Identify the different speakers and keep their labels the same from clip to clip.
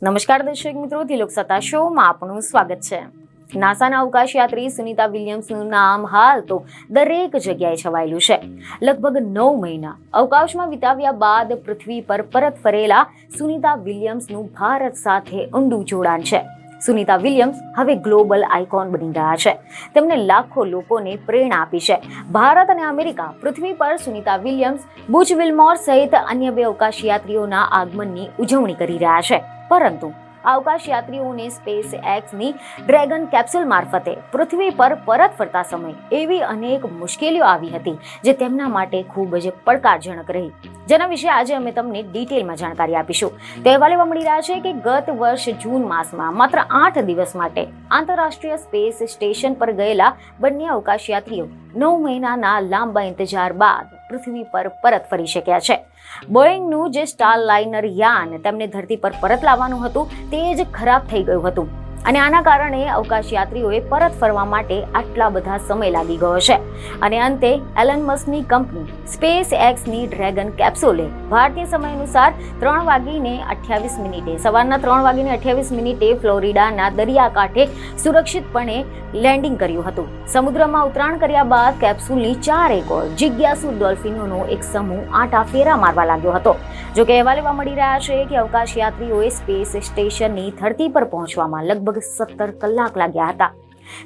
Speaker 1: નમસ્કાર દર્શક મિત્રો, તિલોક સત્તા શોમાં આપનું સ્વાગત છે। નાસાના અવકાશ યાત્રી સુનિતા વિલિયમ્સનું નામ હાલ તો દરેક જગ્યાએ છવાયેલું છે। લગભગ 9 મહિના અવકાશમાં વિતાવ્યા બાદ પૃથ્વી પર પરત ફરેલા સુનિતા વિલિયમ્સનું ભારત સાથે ઊંડું જોડાણ છે। સુનિતા વિલિયમ્સ હવે ગ્લોબલ આઇકોન બની ગયા છે। તેમણે લાખો લોકોને પ્રેરણા આપી છે। ભારત અને અમેરિકા પૃથ્વી પર સુનિતા વિલિયમ્સ, બુચ વિલ્મોર સહિત અન્ય 2 અવકાશ યાત્રીઓના આગમનની ઉજવણી કરી રહ્યા છે। પરંતુ અવકાશ યાત્રીઓને સ્પેસ એક્સની ડ્રેગન કેપ્સ્યુલ મારફતે પૃથ્વી પર પરત ફરતા સમયે એવી અનેક મુશ્કેલીઓ આવી હતી જે તેમના માટે ખૂબ જ પડકારજનક રહી, જેના વિશે આજે અમે તમને ડિટેલમાં જાણકારી આપીશું। તો અહેવાલ એવા મળી રહ્યા છે કે ગત વર્ષ જૂન માસમાં માત્ર 8 દિવસ માટે આંતરરાષ્ટ્રીય સ્પેસ સ્ટેશન પર ગયેલા બંને અવકાશ યાત્રીઓ 9 મહિનાના લાંબા ઇંતજાર બાદ પૃથ્વી પર પરત ફરી શક્યા છે। બોઈંગનું જે સ્ટારલાઇનર યાન તેમને ધરતી પર પરત લાવવાનું હતું તે જ ખરાબ થઈ ગયું હતું અને આના કારણે અવકાશ યાત્રીઓએ પરત ફરવા માટે આટલા બધા સમય લાગી ગયો છે અને અંતે એલન મસ્કની કંપની સ્પેસ એક્સની ડ્રેગન કેપ્સ્યુલે ભારતીય સમય અનુસાર 3:28 સવારના 3:28 ફ્લોરિડાના દરિયાકાંઠે સુરક્ષિતપણે લેન્ડિંગ કર્યું હતું। સમુદ્રમાં ઉતરાણ કર્યા બાદ કેપ્સ્યુલની 4 એકર જિજ્ઞાસુ ડોલ્ફિનોનો એક સમૂહ આંટા ફેરા મારવા લાગ્યો હતો। જો કે અહેવાલ એવા મળી રહ્યા છે કે અવકાશ યાત્રીઓએ સ્પેસ સ્ટેશનની ધરતી પર પહોંચવામાં લગભગ 17 કલાક લાગ્યા હતા,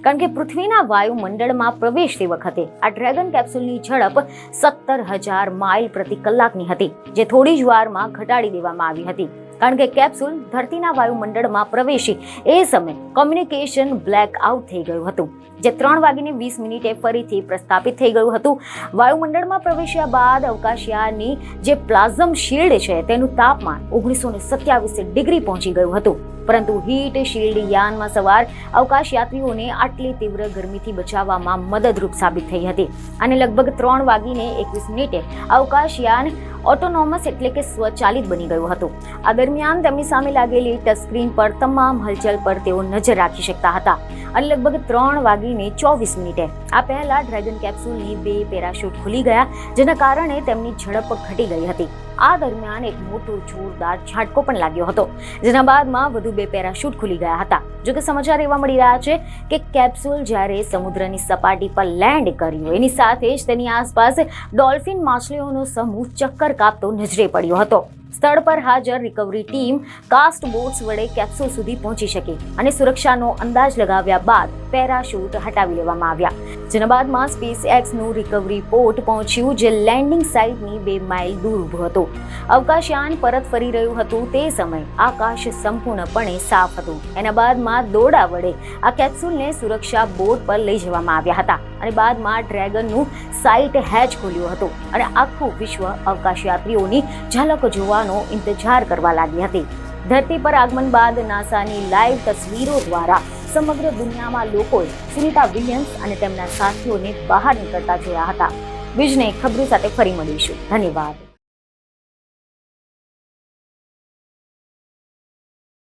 Speaker 1: કારણ કે પૃથ્વીના વાયુમંડળમાં પ્રવેશતી વખતે આ ડ્રેગન કેપ્સ્યુલની ઝડપ 17,000 માઇલ પ્રતિ કલાકની હતી, જે થોડી જ વારમાં ઘટાડી દેવામાં આવી હતી, કારણ કે કેપ્સ્યુલ ધરતીના વાયુમંડળમાં પ્રવેશી એ સમયે કોમ્યુનિકેશન બ્લેક આઉટ થઈ ગયું હતું, જે 3:20 ફરીથી પ્રસ્થાપિત થઈ ગયું હતું। વાયુમંડળમાં પ્રવેશ્યા બાદ અવકાશયાનની જે પ્લાઝમ શિલ્ડ છે તેનું તાપમાન 1927 ડિગ્રી પહોંચી ગયું હતું, પરંતુ હીટ શિલ્ડ યાનમાં સવાર અવકાશ યાત્રીઓને આટલી તીવ્ર ગરમીથી બચાવવામાં મદદરૂપ સાબિત થઈ હતી અને લગભગ 3:21 અવકાશયાન ઓટોનોમસ એટલે કે સ્વચાલિત બની ગયું હતું। આ દરમિયાન તેમની સામે લાગેલી ટચ સ્ક્રીન પર તમામ હલચલ પર તેઓ નજર રાખી શકતા હતા અને લગભગ 3:24 આ પહેલા ડ્રેગન કેપ્સ્યુલની 2 પેરાશૂટ ખુલી ગયા, જેના કારણે તેમની ઝડપ ઘટી ગઈ હતી। આ દરમિયાન એક મોટો જોરદાર ઝાટકો પણ લાગ્યો હતો, જેના બાદમાં વધુ 2 પેરાશૂટ ખુલી ગયા હતા। જો કે સમાચાર એવા મળી રહ્યા છે કે કેપ્સ્યુલ જ્યારે સમુદ્રની સપાટી પર લેન્ડ કર્યું એની સાથે જ તેની આસપાસ ડોલ્ફિન માછલીઓનો સમૂહ ચક્કર કાપતો નજરે પડ્યો હતો। સ્થળ પર હાજર રિકવરી ટીમ કાસ્ટ બોટ્સ વડે કેપ્સ્યુલ સુધી પહોંચી શકી અને સુરક્ષાનો અંદાજ લગાવ્યા બાદ પેરાશૂટ હટાવી લેવામાં આવ્યા, જેના બાદમાં સ્પેસ એક્સનું રિકવરી પોર્ટ પહોંચ્યું, જે લેન્ડિંગ સાઇટની 2 માઇલ દૂર ઊભું હતું। અવકાશયાન પરત ફરી રહ્યું હતું તે સમયે આકાશ સંપૂર્ણપણે સાફ હતું। એના બાદમાં દોરડા વડે આ કેપ્સ્યુલને સુરક્ષા બોટ પર લઈ જવામાં આવ્યા હતા અને બાદમાં ડ્રેગનનું સાઇટ હેચ ખોલ્યું હતું અને આખું વિશ્વ અવકાશ યાત્રીઓની ઝલક જોવાનો ઇંતજાર કરવા લાગી હતી। ધરતી પર આગમન બાદ નાસાની લાઈવ તસવીરો દ્વારા સમગ્ર દુનિયામાં લોકોએ સુનિતા વિલિયમ્સ અને તેમના સાથીઓને બહાર નીકળતા જોયા હતા। બીજને ખબરો સાથે ફરી મળીશું। ધન્યવાદ।